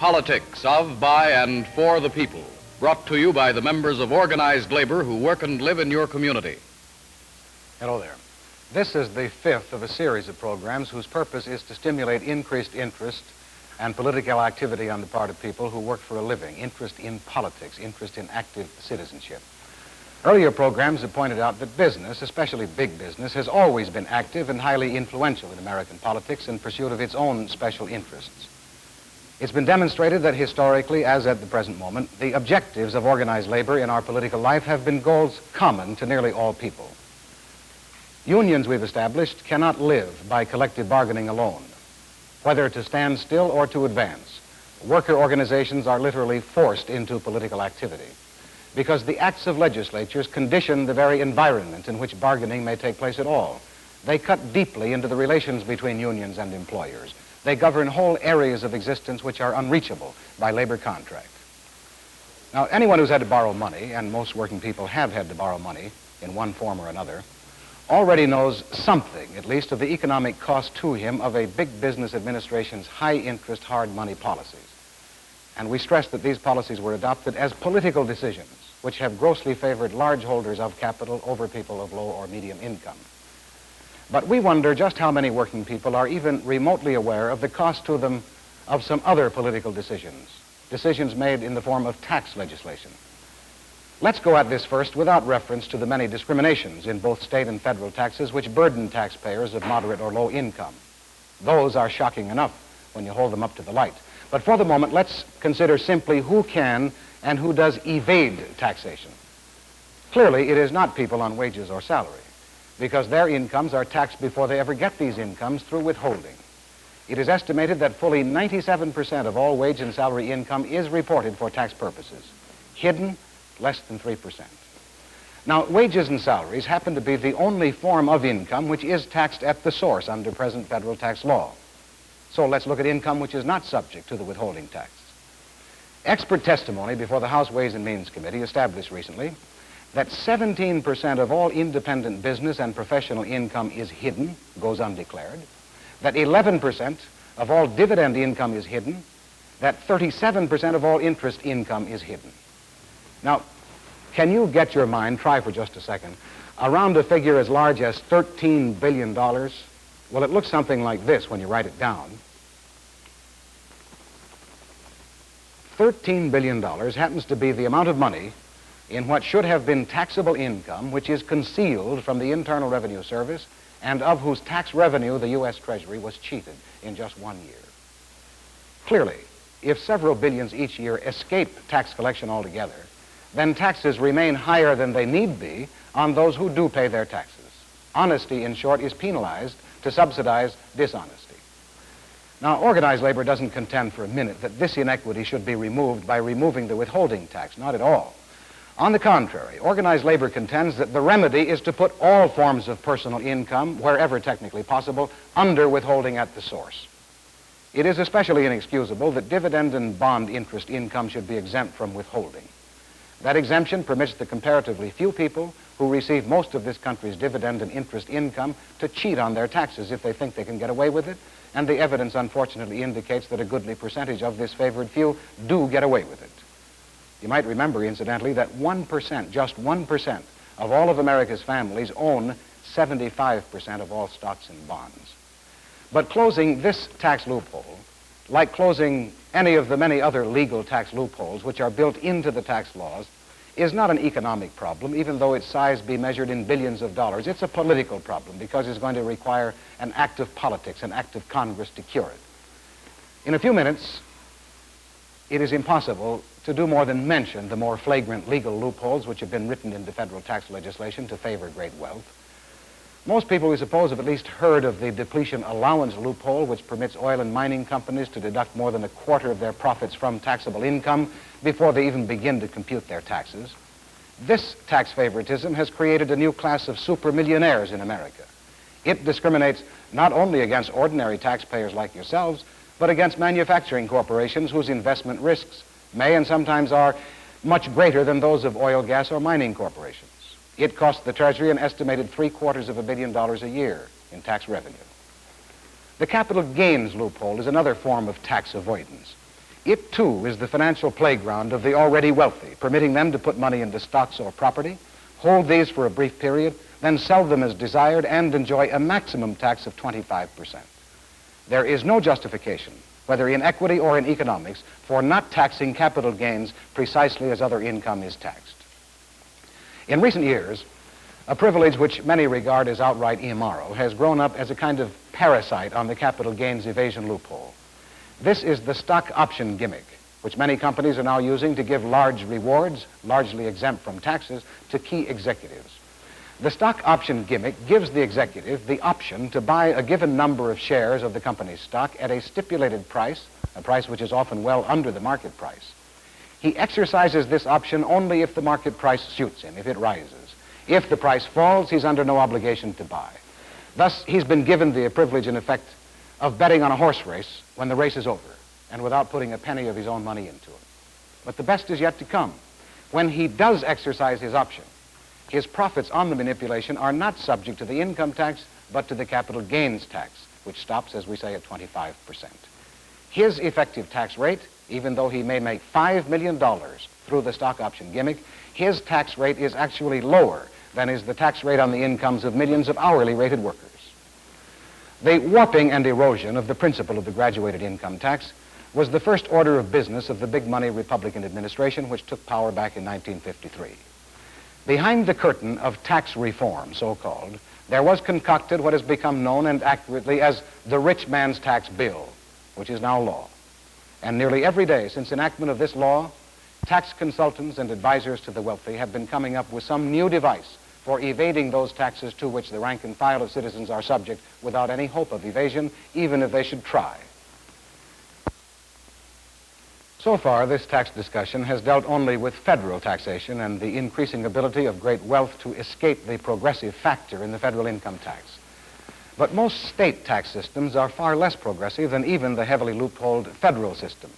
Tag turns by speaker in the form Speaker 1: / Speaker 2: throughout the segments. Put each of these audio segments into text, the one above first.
Speaker 1: Politics of, by, and for the people. Brought to you by the members of organized labor who work and live in your community.
Speaker 2: Hello there. This is the fifth of a series of programs whose purpose is to stimulate increased interest and political activity on the part of people who work for a living, interest in politics, interest in active citizenship. Earlier programs have pointed out that business, especially big business, has always been active and highly influential in American politics in pursuit of its own special interests. It's been demonstrated that historically, as at the present moment, the objectives of organized labor in our political life have been goals common to nearly all people. Unions we've established cannot live by collective bargaining alone. Whether to stand still or to advance, worker organizations are literally forced into political activity because the acts of legislatures condition the very environment in which bargaining may take place at all. They cut deeply into the relations between unions and employers. They govern whole areas of existence which are unreachable by labor contract. Now, anyone who's had to borrow money, and most working people have had to borrow money in one form or another, already knows something, at least, of the economic cost to him of a big business administration's high-interest, hard money policies. And we stress that these policies were adopted as political decisions, which have grossly favored large holders of capital over people of low or medium income. But we wonder just how many working people are even remotely aware of the cost to them of some other political decisions, decisions made in the form of tax legislation. Let's go at this first without reference to the many discriminations in both state and federal taxes which burden taxpayers of moderate or low income. Those are shocking enough when you hold them up to the light. But for the moment, let's consider simply who can and who does evade taxation. Clearly, it is not people on wages or salary, because their incomes are taxed before they ever get these incomes through withholding. It is estimated that fully 97% of all wage and salary income is reported for tax purposes. Hidden, less than 3%. Now, wages and salaries happen to be the only form of income which is taxed at the source under present federal tax law. So let's look at income which is not subject to the withholding tax. Expert testimony before the House Ways and Means Committee established recently that 17% of all independent business and professional income is hidden, goes undeclared, that 11% of all dividend income is hidden, that 37% of all interest income is hidden. Now, can you get your mind, try for just a second, around a figure as large as $13 billion? Well, it looks something like this when you write it down. $13 billion happens to be the amount of money in what should have been taxable income, which is concealed from the Internal Revenue Service and of whose tax revenue the U.S. Treasury was cheated in just 1 year. Clearly, if several billions each year escape tax collection altogether, then taxes remain higher than they need be on those who do pay their taxes. Honesty, in short, is penalized to subsidize dishonesty. Now, organized labor doesn't contend for a minute that this inequity should be removed by removing the withholding tax, not at all. On the contrary, organized labor contends that the remedy is to put all forms of personal income, wherever technically possible, under withholding at the source. It is especially inexcusable that dividend and bond interest income should be exempt from withholding. That exemption permits the comparatively few people who receive most of this country's dividend and interest income to cheat on their taxes if they think they can get away with it, and the evidence unfortunately indicates that a goodly percentage of this favored few do get away with it. You might remember, incidentally, that 1%, just 1% of all of America's families own 75% of all stocks and bonds. But closing this tax loophole, like closing any of the many other legal tax loopholes which are built into the tax laws, is not an economic problem, even though its size be measured in billions of dollars. It's a political problem because it's going to require an act of politics, an act of Congress to cure it. In a few minutes, it is impossible to do more than mention the more flagrant legal loopholes which have been written into federal tax legislation to favor great wealth. Most people, we suppose, have at least heard of the depletion allowance loophole, which permits oil and mining companies to deduct more than a quarter of their profits from taxable income before they even begin to compute their taxes. This tax favoritism has created a new class of supermillionaires in America. It discriminates not only against ordinary taxpayers like yourselves, but against manufacturing corporations whose investment risks may and sometimes are much greater than those of oil, gas, or mining corporations. It costs the Treasury an estimated $750 million a year in tax revenue. The capital gains loophole is another form of tax avoidance. It, too, is the financial playground of the already wealthy, permitting them to put money into stocks or property, hold these for a brief period, then sell them as desired, and enjoy a maximum tax of 25%. There is no justification, whether in equity or in economics, for not taxing capital gains precisely as other income is taxed. In recent years, a privilege which many regard as outright immoral has grown up as a kind of parasite on the capital gains evasion loophole. This is the stock option gimmick, which many companies are now using to give large rewards, largely exempt from taxes, to key executives. The stock option gimmick gives the executive the option to buy a given number of shares of the company's stock at a stipulated price, a price which is often well under the market price. He exercises this option only if the market price suits him, if it rises. If the price falls, he's under no obligation to buy. Thus, he's been given the privilege, in effect, of betting on a horse race when the race is over, and without putting a penny of his own money into it. But the best is yet to come. When he does exercise his option, his profits on the manipulation are not subject to the income tax, but to the capital gains tax, which stops, as we say, at 25%. His effective tax rate, even though he may make $5 million through the stock option gimmick, his tax rate is actually lower than is the tax rate on the incomes of millions of hourly rated workers. The warping and erosion of the principle of the graduated income tax was the first order of business of the big money Republican administration, which took power back in 1953. Behind the curtain of tax reform, so-called, there was concocted what has become known and accurately as the rich man's tax bill, which is now law. And nearly every day since enactment of this law, tax consultants and advisors to the wealthy have been coming up with some new device for evading those taxes to which the rank and file of citizens are subject without any hope of evasion, even if they should try. So far, this tax discussion has dealt only with federal taxation and the increasing ability of great wealth to escape the progressive factor in the federal income tax. But most state tax systems are far less progressive than even the heavily loopholed federal system.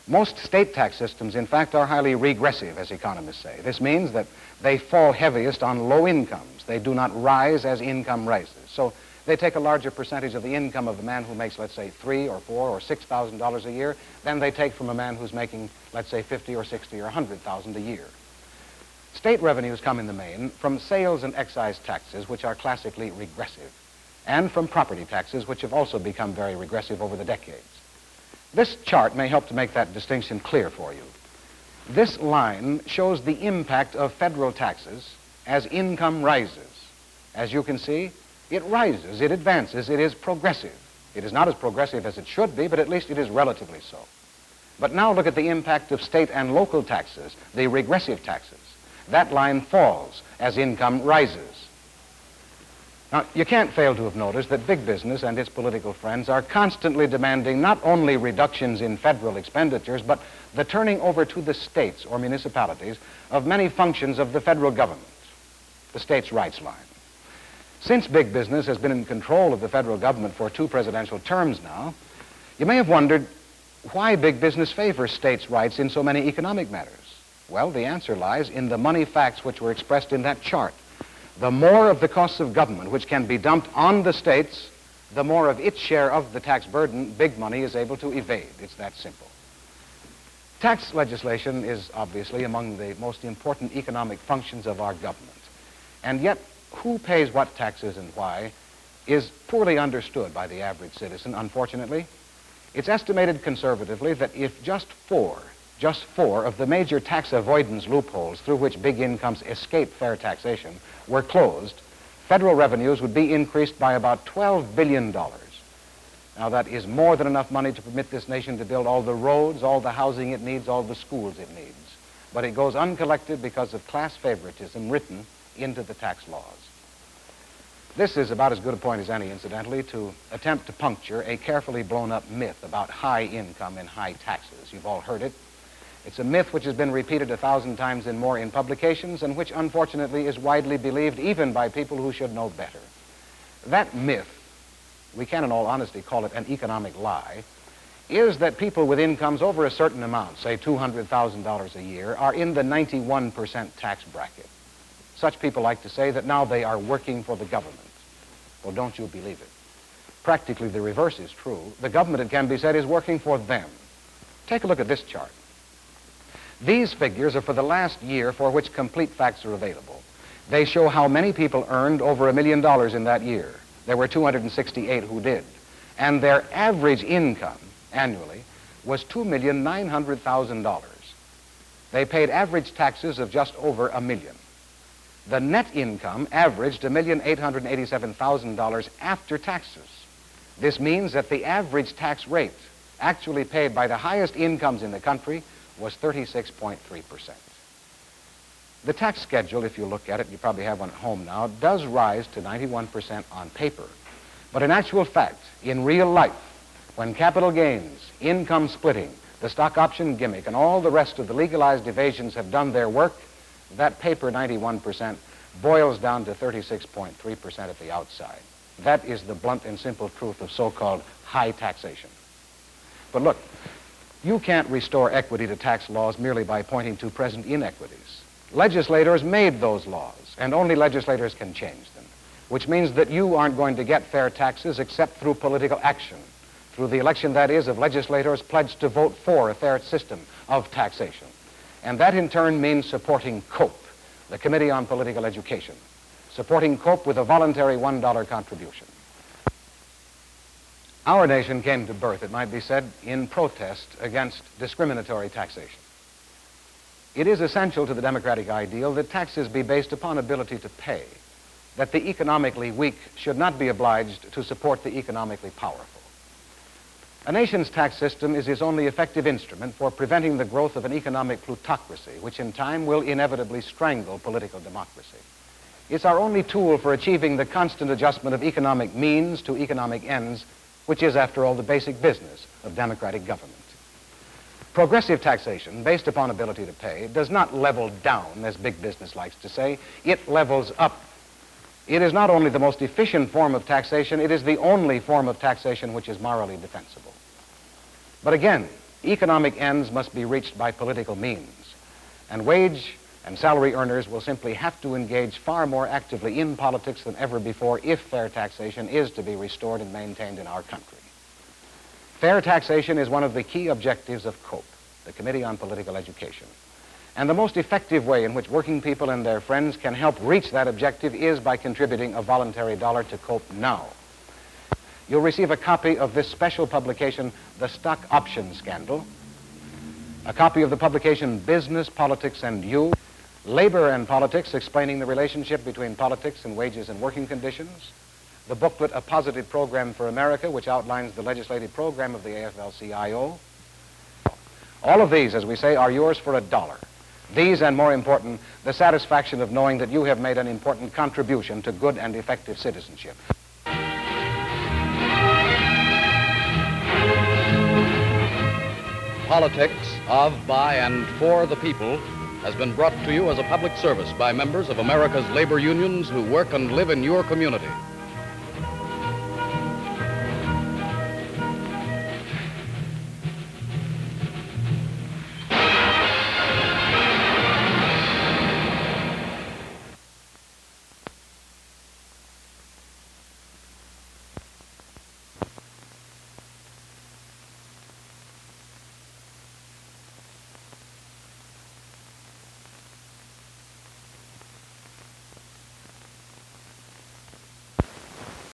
Speaker 2: Most state tax systems, in fact, are highly regressive, as economists say. This means that they fall heaviest on low incomes. They do not rise as income rises. So they take a larger percentage of the income of a man who makes, let's say, $3,000 or $4,000 or $6,000 a year than they take from a man who's making, let's say, $50,000 or $60,000 or $100,000 a year. State revenues come in the main from sales and excise taxes, which are classically regressive, and from property taxes, which have also become very regressive over the decades. This chart may help to make that distinction clear for you. This line shows the impact of federal taxes as income rises. As you can see, it rises, it advances, it is progressive. It is not as progressive as it should be, but at least it is relatively so. But now look at the impact of state and local taxes, the regressive taxes. That line falls as income rises. Now, you can't fail to have noticed that big business and its political friends are constantly demanding not only reductions in federal expenditures, but the turning over to the states or municipalities of many functions of the federal government, the states' rights line. Since big business has been in control of the federal government for 2 presidential terms now, you may have wondered why big business favors states' rights in so many economic matters. Well, the answer lies in the money facts which were expressed in that chart. The more of the costs of government which can be dumped on the states, the more of its share of the tax burden big money is able to evade. It's that simple. Tax legislation is obviously among the most important economic functions of our government. And yet, who pays what taxes and why is poorly understood by the average citizen, unfortunately. It's estimated conservatively that if just four of the major tax avoidance loopholes through which big incomes escape fair taxation were closed, federal revenues would be increased by about $12 billion. Now, that is more than enough money to permit this nation to build all the roads, all the housing it needs, all the schools it needs. But it goes uncollected because of class favoritism written into the tax laws. This is about as good a point as any, incidentally, to attempt to puncture a carefully blown-up myth about high income and high taxes. You've all heard it. It's a myth which has been repeated 1,000 times and more in publications and which, unfortunately, is widely believed even by people who should know better. That myth, we can in all honesty call it an economic lie, is that people with incomes over a certain amount, say $200,000 a year, are in the 91% tax bracket. Such people like to say that now they are working for the government. Well, don't you believe it. Practically the reverse is true. The government, it can be said, is working for them. Take a look at this chart. These figures are for the last year for which complete facts are available. They show how many people earned over $1 million in that year. There were 268 who did. And their average income annually was $2,900,000. They paid average taxes of just over $1 million. The net income averaged $1,887,000 after taxes. This means that the average tax rate actually paid by the highest incomes in the country was 36.3%. The tax schedule, if you look at it, you probably have one at home now, does rise to 91% on paper. But in actual fact, in real life, when capital gains, income splitting, the stock option gimmick, and all the rest of the legalized evasions have done their work, that paper 91% boils down to 36.3% at the outside. That is the blunt and simple truth of so-called high taxation. But look, you can't restore equity to tax laws merely by pointing to present inequities. Legislators made those laws, and only legislators can change them, which means that you aren't going to get fair taxes except through political action, through the election, that is, of legislators pledged to vote for a fair system of taxation. And that in turn means supporting COPE, the Committee on Political Education, supporting COPE with a voluntary $1 contribution. Our nation came to birth, it might be said, in protest against discriminatory taxation. It is essential to the democratic ideal that taxes be based upon ability to pay, that the economically weak should not be obliged to support the economically powerful. A nation's tax system is its only effective instrument for preventing the growth of an economic plutocracy, which in time will inevitably strangle political democracy. It's our only tool for achieving the constant adjustment of economic means to economic ends, which is, after all, the basic business of democratic government. Progressive taxation, based upon ability to pay, does not level down, as big business likes to say. It levels up. It is not only the most efficient form of taxation, it is the only form of taxation which is morally defensible. But again, economic ends must be reached by political means, and wage and salary earners will simply have to engage far more actively in politics than ever before if fair taxation is to be restored and maintained in our country. Fair taxation is one of the key objectives of COPE, the Committee on Political Education. And the most effective way in which working people and their friends can help reach that objective is by contributing a voluntary $1 to COPE now. You'll receive a copy of this special publication, The Stock Option Scandal, a copy of the publication Business, Politics, and You, Labor and Politics, explaining the relationship between politics and wages and working conditions, the booklet A Positive Program for America, which outlines the legislative program of the AFL-CIO. All of these, as we say, are yours for $1. These, and more important, the satisfaction of knowing that you have made an important contribution to good and effective citizenship.
Speaker 1: Politics of, by, and for the people has been brought to you as a public service by members of America's labor unions who work and live in your community.